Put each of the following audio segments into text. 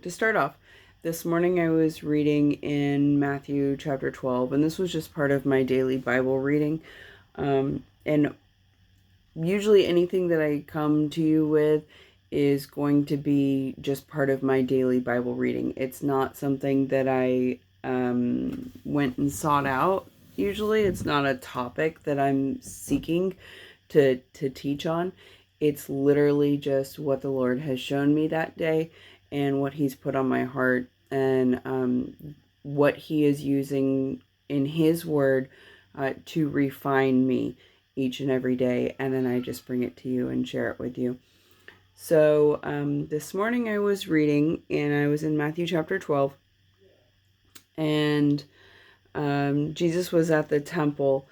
To start off, this morning I was reading in Matthew chapter 12, and this was just part of my daily Bible reading. And usually anything that I come to you with is going to be just part of my daily Bible reading. It's not something that I went and sought out. Usually it's not a topic that I'm seeking to teach on. It's literally just what the Lord has shown me that day and what He's put on my heart, and what He is using in His Word to refine me each and every day. And then I just bring it to you and share it with you. So this morning I was reading, and I was in Matthew chapter 12, and Jesus was at the temple,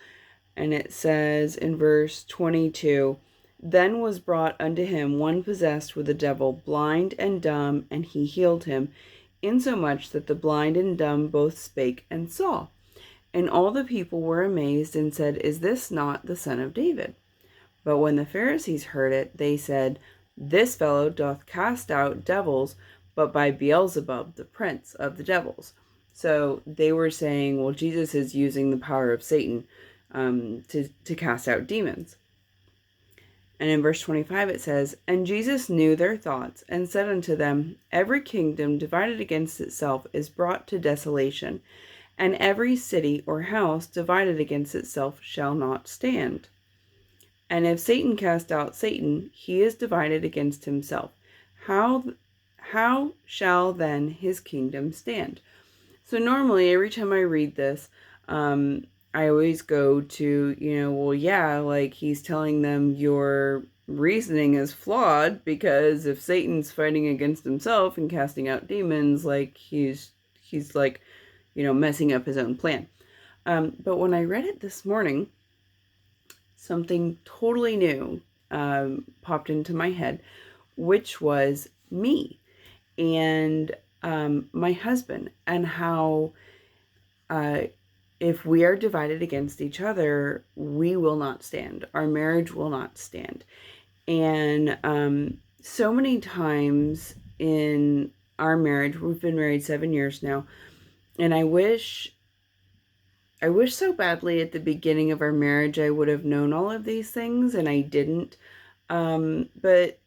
and it says in verse 22, "Then was brought unto him one possessed with a devil, blind and dumb, and he healed him, insomuch that the blind and dumb both spake and saw. And all the people were amazed, and said, Is this not the son of David? But when the Pharisees heard it, they said, This fellow doth cast out devils, but by Beelzebub, the prince of the devils." So they were saying, well, Jesus is using the power of Satan to cast out demons. And in verse 25 it says, "And Jesus knew their thoughts, and said unto them, Every kingdom divided against itself is brought to desolation, and every city or house divided against itself shall not stand. And if Satan cast out Satan, he is divided against himself. How shall then his kingdom stand?" So normally, every time I read this, I always go to, well, yeah, like he's telling them your reasoning is flawed, because if Satan's fighting against himself and casting out demons, like he's like, messing up his own plan. But when I read it this morning, something totally new popped into my head, which was me and my husband, and how if we are divided against each other, we will not stand. Our marriage will not stand. And so many times in our marriage, we've been married 7 years now, and I wish so badly at the beginning of our marriage I would have known all of these things, and I didn't. But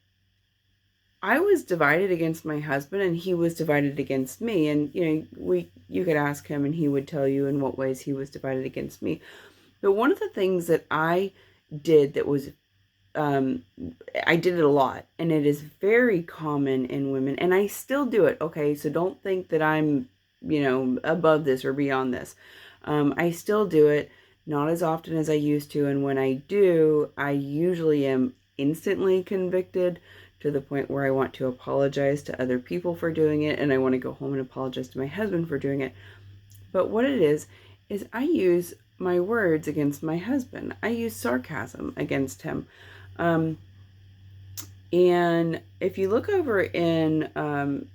I was divided against my husband, and he was divided against me. And you could ask him, and he would tell you in what ways he was divided against me. But one of the things that I did that was, I did it a lot, and it is very common in women, and I still do it. Okay, so don't think that I'm, above this or beyond this. I still do it, not as often as I used to, and when I do, I usually am instantly convicted, to the point where I want to apologize to other people for doing it, and I want to go home and apologize to my husband for doing it. But what it is I use my words against my husband. I use sarcasm against him. And if you look over in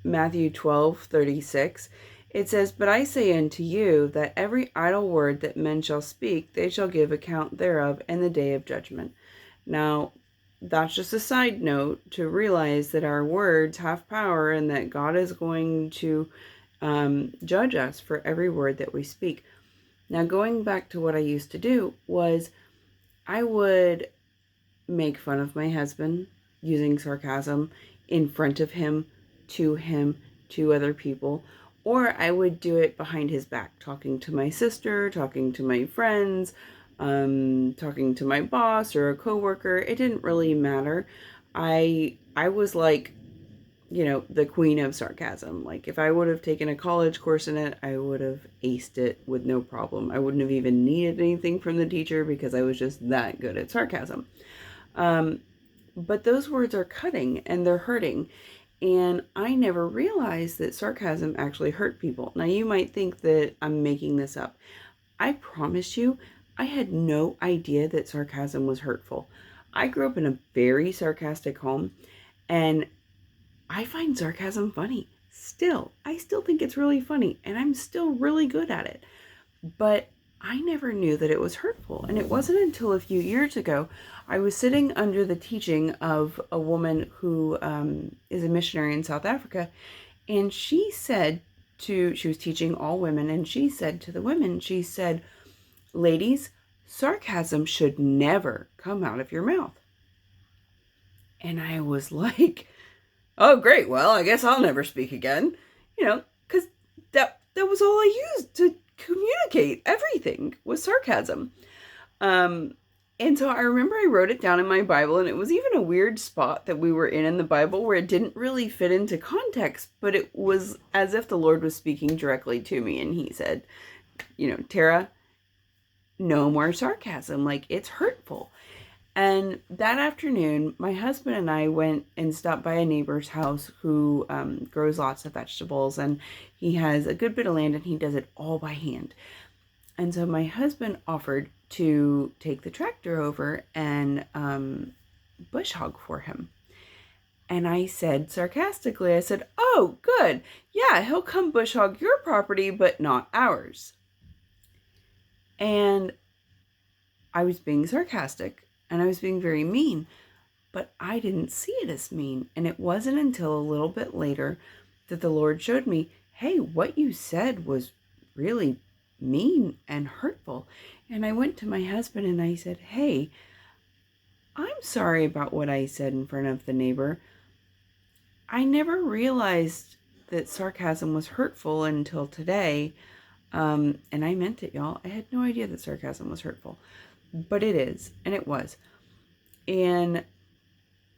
Matthew 12:36, it says, "But I say unto you, that every idle word that men shall speak, they shall give account thereof in the day of judgment." Now, that's just a side note to realize that our words have power, and that God is going to judge us for every word that we speak. Now, going back to what I used to do was I would make fun of my husband using sarcasm in front of him, to other people, or I would do it behind his back, talking to my sister, talking to my friends, talking to my boss or a coworker. It didn't really matter. I was like, the queen of sarcasm. Like, if I would have taken a college course in it, I would have aced it with no problem. I wouldn't have even needed anything from the teacher, because I was just that good at sarcasm. But those words are cutting, and they're hurting. And I never realized that sarcasm actually hurt people. Now, you might think that I'm making this up. I promise you, I had no idea that sarcasm was hurtful. I grew up in a very sarcastic home, and I find sarcasm funny. I still think it's really funny, and I'm still really good at it. But I never knew that it was hurtful. And it wasn't until a few years ago, I was sitting under the teaching of a woman who is a missionary in South Africa, And she was teaching all women, and she said to the women, she said, ladies, sarcasm should never come out of your mouth. And I was like, oh, great. Well, I guess I'll never speak again, because that was all I used to communicate. Everything was sarcasm. And so I remember I wrote it down in my Bible, and it was even a weird spot that we were in the Bible where it didn't really fit into context, but it was as if the Lord was speaking directly to me, and he said, Tara, no more sarcasm. Like, it's hurtful. And that afternoon, my husband and I went and stopped by a neighbor's house who grows lots of vegetables, and he has a good bit of land, and he does it all by hand. And so my husband offered to take the tractor over and bush hog for him. And I said sarcastically, I said, oh, good. Yeah, he'll come bush hog your property, but not ours. And I was being sarcastic, and I was being very mean, but I didn't see it as mean. And it wasn't until a little bit later that the Lord showed me, hey, what you said was really mean and hurtful. And I went to my husband and I said, hey, I'm sorry about what I said in front of the neighbor. I never realized that sarcasm was hurtful until today. And I meant it, y'all. I had no idea that sarcasm was hurtful, but it is, and it was. And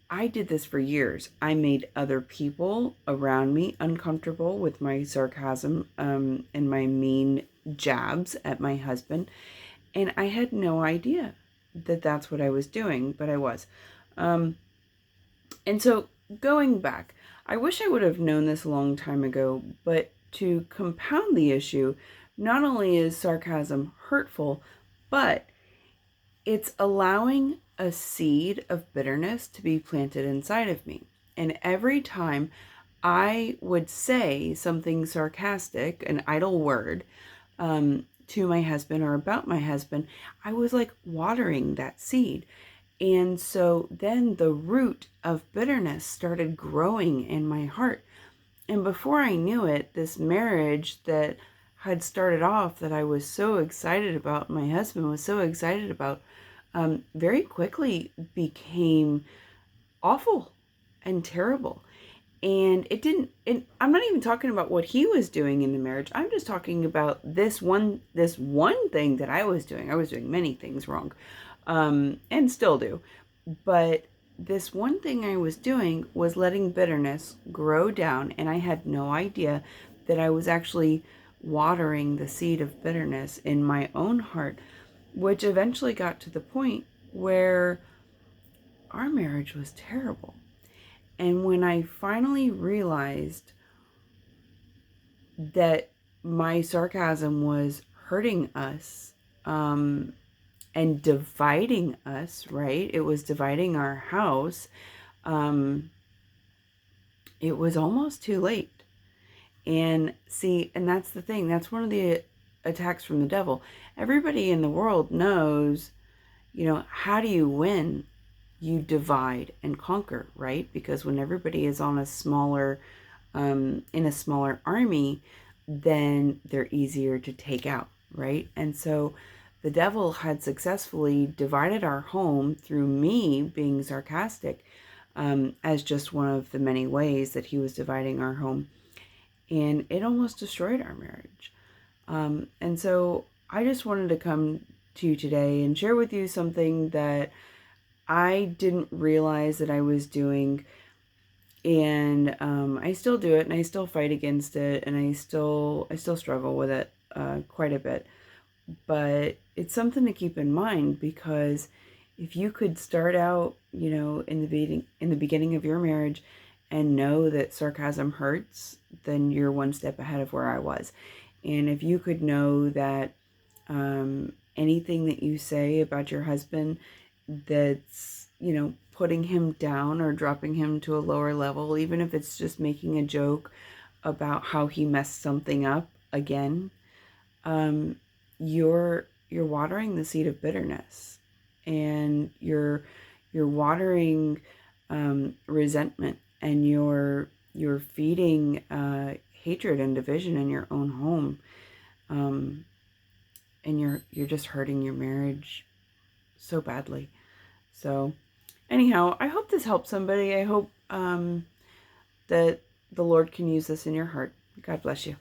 I did this for years. I made other people around me uncomfortable with my sarcasm and my mean jabs at my husband. And I had no idea that that's what I was doing, but I was. And so going back, I wish I would have known this a long time ago, but to compound the issue, not only is sarcasm hurtful, but it's allowing a seed of bitterness to be planted inside of me. And every time I would say something sarcastic, an idle word, to my husband or about my husband, I was like watering that seed. And so then the root of bitterness started growing in my heart. And before I knew it, this marriage that had started off that I was so excited about, my husband was so excited about, very quickly became awful and terrible. And I'm not even talking about what he was doing in the marriage. I'm just talking about this one thing that I was doing. I was doing many things wrong, and still do. But this one thing I was doing was letting bitterness grow down, and I had no idea that I was actually watering the seed of bitterness in my own heart, which eventually got to the point where our marriage was terrible. And when I finally realized that my sarcasm was hurting us and dividing us, right? It was dividing our house. It was almost too late. And see, and that's the thing. That's one of the attacks from the devil. Everybody in the world knows, how do you win? You divide and conquer, right? Because when everybody is on a smaller, in a smaller army, then they're easier to take out, right? And so the devil had successfully divided our home through me being sarcastic, as just one of the many ways that he was dividing our home. And it almost destroyed our marriage. And so I just wanted to come to you today and share with you something that I didn't realize that I was doing, and I still do it, and I still fight against it, and I still struggle with it quite a bit. But it's something to keep in mind, because if you could start out, in the beginning of your marriage, and know that sarcasm hurts, then you're one step ahead of where I was. And if you could know that anything that you say about your husband that's, putting him down or dropping him to a lower level, even if it's just making a joke about how he messed something up again, you're watering the seed of bitterness, and you're watering resentment, and you're you're feeding hatred and division in your own home, and you're just hurting your marriage so badly. So, anyhow, I hope this helps somebody. I hope that the Lord can use this in your heart. God bless you.